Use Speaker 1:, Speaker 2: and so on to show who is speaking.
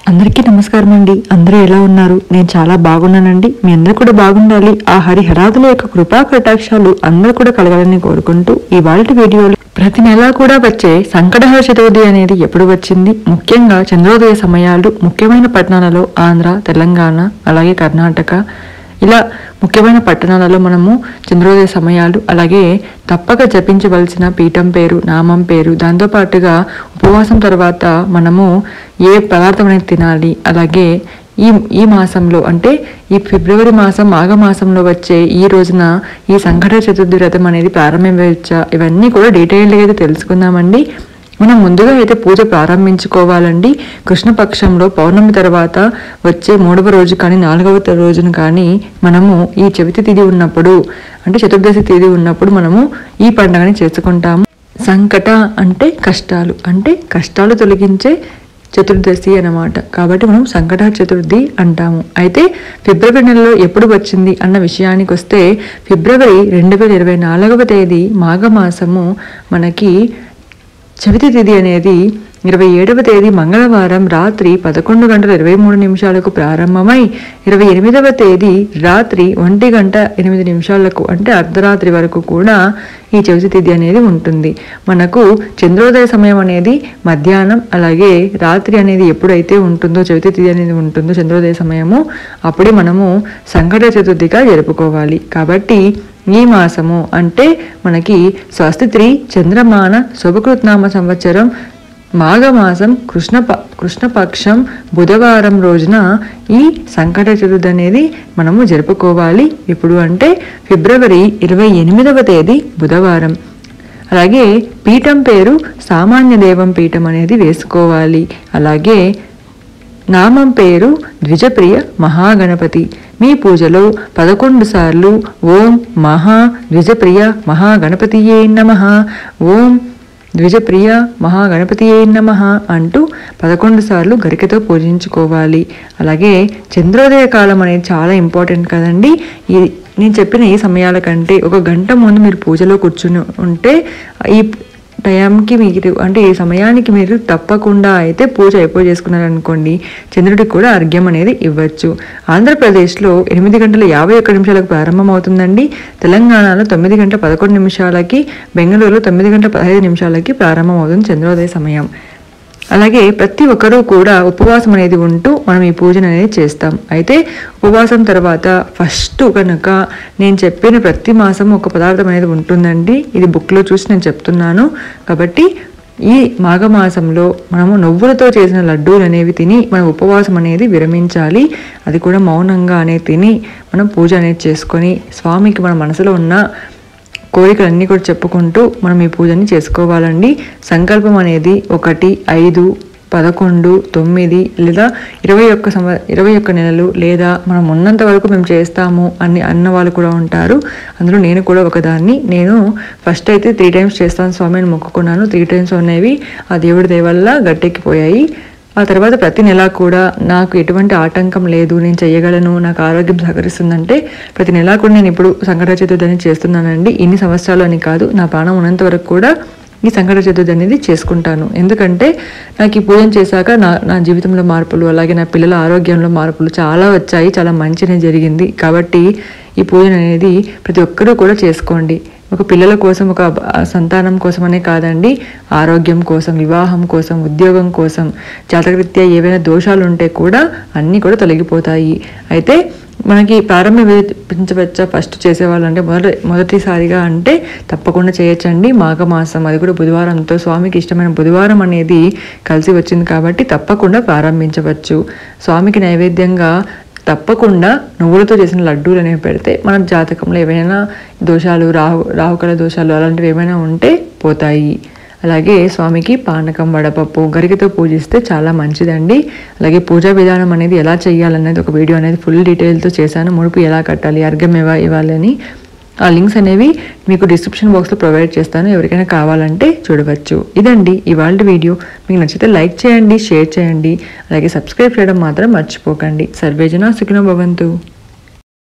Speaker 1: అందరికీ నమస్కారం అండి. అందరూ ఎలా ఉన్నారు? నేను చాలా బాగున్నానండి. మీ అందరూ కూడా బాగుండాలి. ఆ హరిహరాదుల యొక్క కృపా కటాక్షాలు అందరూ కూడా కలగాలని కోరుకుంటూ ఇవాళ వీడియోలో ప్రతి నెలా కూడా వచ్చే సంకటహర చతుర్థి అనేది ఎప్పుడు వచ్చింది, ముఖ్యంగా చంద్రోదయ సమయాలు ముఖ్యమైన పట్టణాలలో ఆంధ్ర, తెలంగాణ, అలాగే కర్ణాటక ఇలా ముఖ్యమైన పట్టణాలలో మనము చంద్రోదయ సమయాలు అలాగే తప్పక జపించవలసిన పీఠం పేరు, నామం పేరు, దాంతోపాటుగా ఉపవాసం తర్వాత మనము ఏ పదార్థం అనేది తినాలి, అలాగే ఈ మాసంలో అంటే ఈ ఫిబ్రవరి మాసం మాఘమాసంలో వచ్చే ఈ రోజున ఈ సంకట చతుర్థి వ్రతం అనేది ప్రారంభించవచ్చా, ఇవన్నీ కూడా డీటెయిల్గా అయితే తెలుసుకుందామండి. మనం ముందుగా అయితే పూజ ప్రారంభించుకోవాలండి. కృష్ణపక్షంలో పౌర్ణమి తర్వాత వచ్చే 3వ రోజు కానీ 4వ రోజున కానీ మనము ఈ చవితి తిథి ఉన్నప్పుడు అంటే చతుర్దశి తిథి ఉన్నప్పుడు మనము ఈ పండుగని చేసుకుంటాము. సంకట అంటే కష్టాలు తొలగించే చతుర్దశి అన్నమాట. కాబట్టి మనం సంకట చతుర్థి అంటాము. అయితే ఫిబ్రవరి నెలలో ఎప్పుడు వచ్చింది అన్న విషయానికి వస్తే ఫిబ్రవరి 2024వ తేదీ మాఘమాసము మనకి చవితి తిథి అనేది 27వ తేదీ మంగళవారం రాత్రి 11:23 ప్రారంభమై 28వ తేదీ రాత్రి 1:08 అంటే అర్ధరాత్రి వరకు కూడా ఈ చవితి తిథి అనేది ఉంటుంది. మనకు చంద్రోదయ సమయం అనేది మధ్యాహ్నం, అలాగే రాత్రి అనేది ఎప్పుడైతే ఉంటుందో చవితి తిథి అనేది ఉంటుందో చంద్రోదయ సమయము అప్పుడే మనము సంకట చతుర్థిగా జరుపుకోవాలి. కాబట్టి ఈ మాసము అంటే మనకి స్వస్తి చంద్రమాన శుభకృత్నామ సంవత్సరం మాఘమాసం కృష్ణపక్షం బుధవారం రోజున ఈ సంకట చతుర్థి అనేది మనము జరుపుకోవాలి. ఇప్పుడు అంటే ఫిబ్రవరి 28వ తేదీ బుధవారం. అలాగే పీఠం పేరు సామాన్య దేవం పీఠం అనేది వేసుకోవాలి. అలాగే నామం పేరు ద్విజప్రియ మహాగణపతి. మీ పూజలో 11 సార్లు ఓం ద్విజప్రియ మహాగణపతియే నమః, ఓం ద్విజప్రియ మహాగణపతియే నమః అంటూ 11 సార్లు గరికతో పూజించుకోవాలి. అలాగే చంద్రోదయ కాలం అనేది చాలా ఇంపార్టెంట్ కదండి. నేను చెప్పిన ఈ సమయాల కంటే 1 గంట ముందు మీరు పూజలో కూర్చుని ఉంటే ఈ టైంకి మీరు అంటే ఈ సమయానికి మీరు తప్పకుండా అయితే పూజ చేసుకున్నారనుకోండి, చంద్రుడికి కూడా అర్ఘ్యం అనేది ఇవ్వచ్చు. ఆంధ్రప్రదేశ్లో 8:51 ప్రారంభమవుతుందండి. తెలంగాణలో 9:11, బెంగళూరులో 9:15 ప్రారంభమవుతుంది చంద్రోదయ సమయం. అలాగే ప్రతి ఒక్కరూ కూడా ఉపవాసం అనేది ఉంటూ మనం ఈ పూజను అనేది చేస్తాం. అయితే ఉపవాసం తర్వాత ఫస్ట్ కనుక నేను చెప్పిన ప్రతి మాసం ఒక పదార్థం అనేది ఉంటుందండి. ఇది బుక్లో చూసి నేను చెప్తున్నాను. కాబట్టి ఈ మాఘమాసంలో మనము నువ్వులతో చేసిన లడ్డూలు అనేవి తిని మన ఉపవాసం అనేది విరమించాలి. అది కూడా మౌనంగా అనేది తిని మనం పూజ అనేది చేసుకొని స్వామికి మన మనసులో ఉన్న కోరికలన్నీ కూడా చెప్పుకుంటూ మనం ఈ పూజని చేసుకోవాలండి. సంకల్పం అనేది 1, 5, 11, 9 లేదా 21 నెలలు లేదా మనం ఉన్నంత వరకు మేము చేస్తాము అన్న వాళ్ళు కూడా ఉంటారు. అందులో నేను కూడా ఒకదాన్ని. నేను ఫస్ట్ అయితే 3 times చేస్తాను స్వామి అని మొక్కుకున్నాను. 3 times అనేవి ఆ దేవుడి దయ వల్ల గట్టెక్కిపోయాయి. ఆ తర్వాత ప్రతి నెల కూడా నాకు ఎటువంటి ఆటంకం లేదు, నేను చేయగలను, నాకు ఆరోగ్యం సహకరిస్తుందంటే ప్రతి నెల కూడా నేను ఇప్పుడు సంకట చతుర్థి అనేది చేస్తున్నానండి. ఇన్ని సంవత్సరాలు అని కాదు, నా ప్రాణం ఉన్నంత వరకు కూడా ఈ సంకట చతుర్థి అనేది చేసుకుంటాను. ఎందుకంటే నాకు ఈ పూజను చేశాక నా జీవితంలో మార్పులు, అలాగే నా పిల్లల ఆరోగ్యంలో మార్పులు చాలా వచ్చాయి. చాలా మంచిగా జరిగింది. కాబట్టి ఈ పూజను అనేది ప్రతి ఒక్కరూ కూడా చేసుకోండి. ఒక పిల్లల కోసం, ఒక సంతానం కోసమనే కాదండి, ఆరోగ్యం కోసం, వివాహం కోసం, ఉద్యోగం కోసం, జాతకరీత్యా ఏవైనా దోషాలు ఉంటే కూడా అన్నీ కూడా తొలగిపోతాయి. అయితే మనకి ప్రారంభించవచ్చా ఫస్ట్ చేసేవాళ్ళు అంటే మొదటిసారిగా అంటే తప్పకుండా చేయొచ్చండి. మాఘమాసం, అది కూడా బుధవారంతో స్వామికి ఇష్టమైన బుధవారం అనేది కలిసి వచ్చింది కాబట్టి తప్పకుండా ప్రారంభించవచ్చు. స్వామికి నైవేద్యంగా తప్పకుండా నువ్వులతో చేసిన లడ్డూలు అనేవి పెడితే మన జాతకంలో ఏవైనా దోషాలు, రాహుకాల దోషాలు అలాంటివి ఏమైనా ఉంటే పోతాయి. అలాగే స్వామికి పానకం, వడపప్పు, గరికతో పూజిస్తే చాలా మంచిదండి. అలాగే పూజా విధానం అనేది ఎలా చేయాలనేది ఒక వీడియో అనేది ఫుల్ డీటెయిల్తో చేశాను. ముడుపు ఎలా కట్టాలి, అర్ఘ్యం ఇవ్వాలని ఆ లింక్స్ అనేవి మీకు డిస్క్రిప్షన్ బాక్స్లో ప్రొవైడ్ చేస్తాను. ఎవరికైనా కావాలంటే చూడవచ్చు. ఇదండి ఇవాళ వీడియో. మీకు నచ్చితే లైక్ చేయండి, షేర్ చేయండి, అలాగే సబ్స్క్రైబ్ చేయడం మాత్రం మర్చిపోకండి. సర్వేజన సుఖినో భవంతు.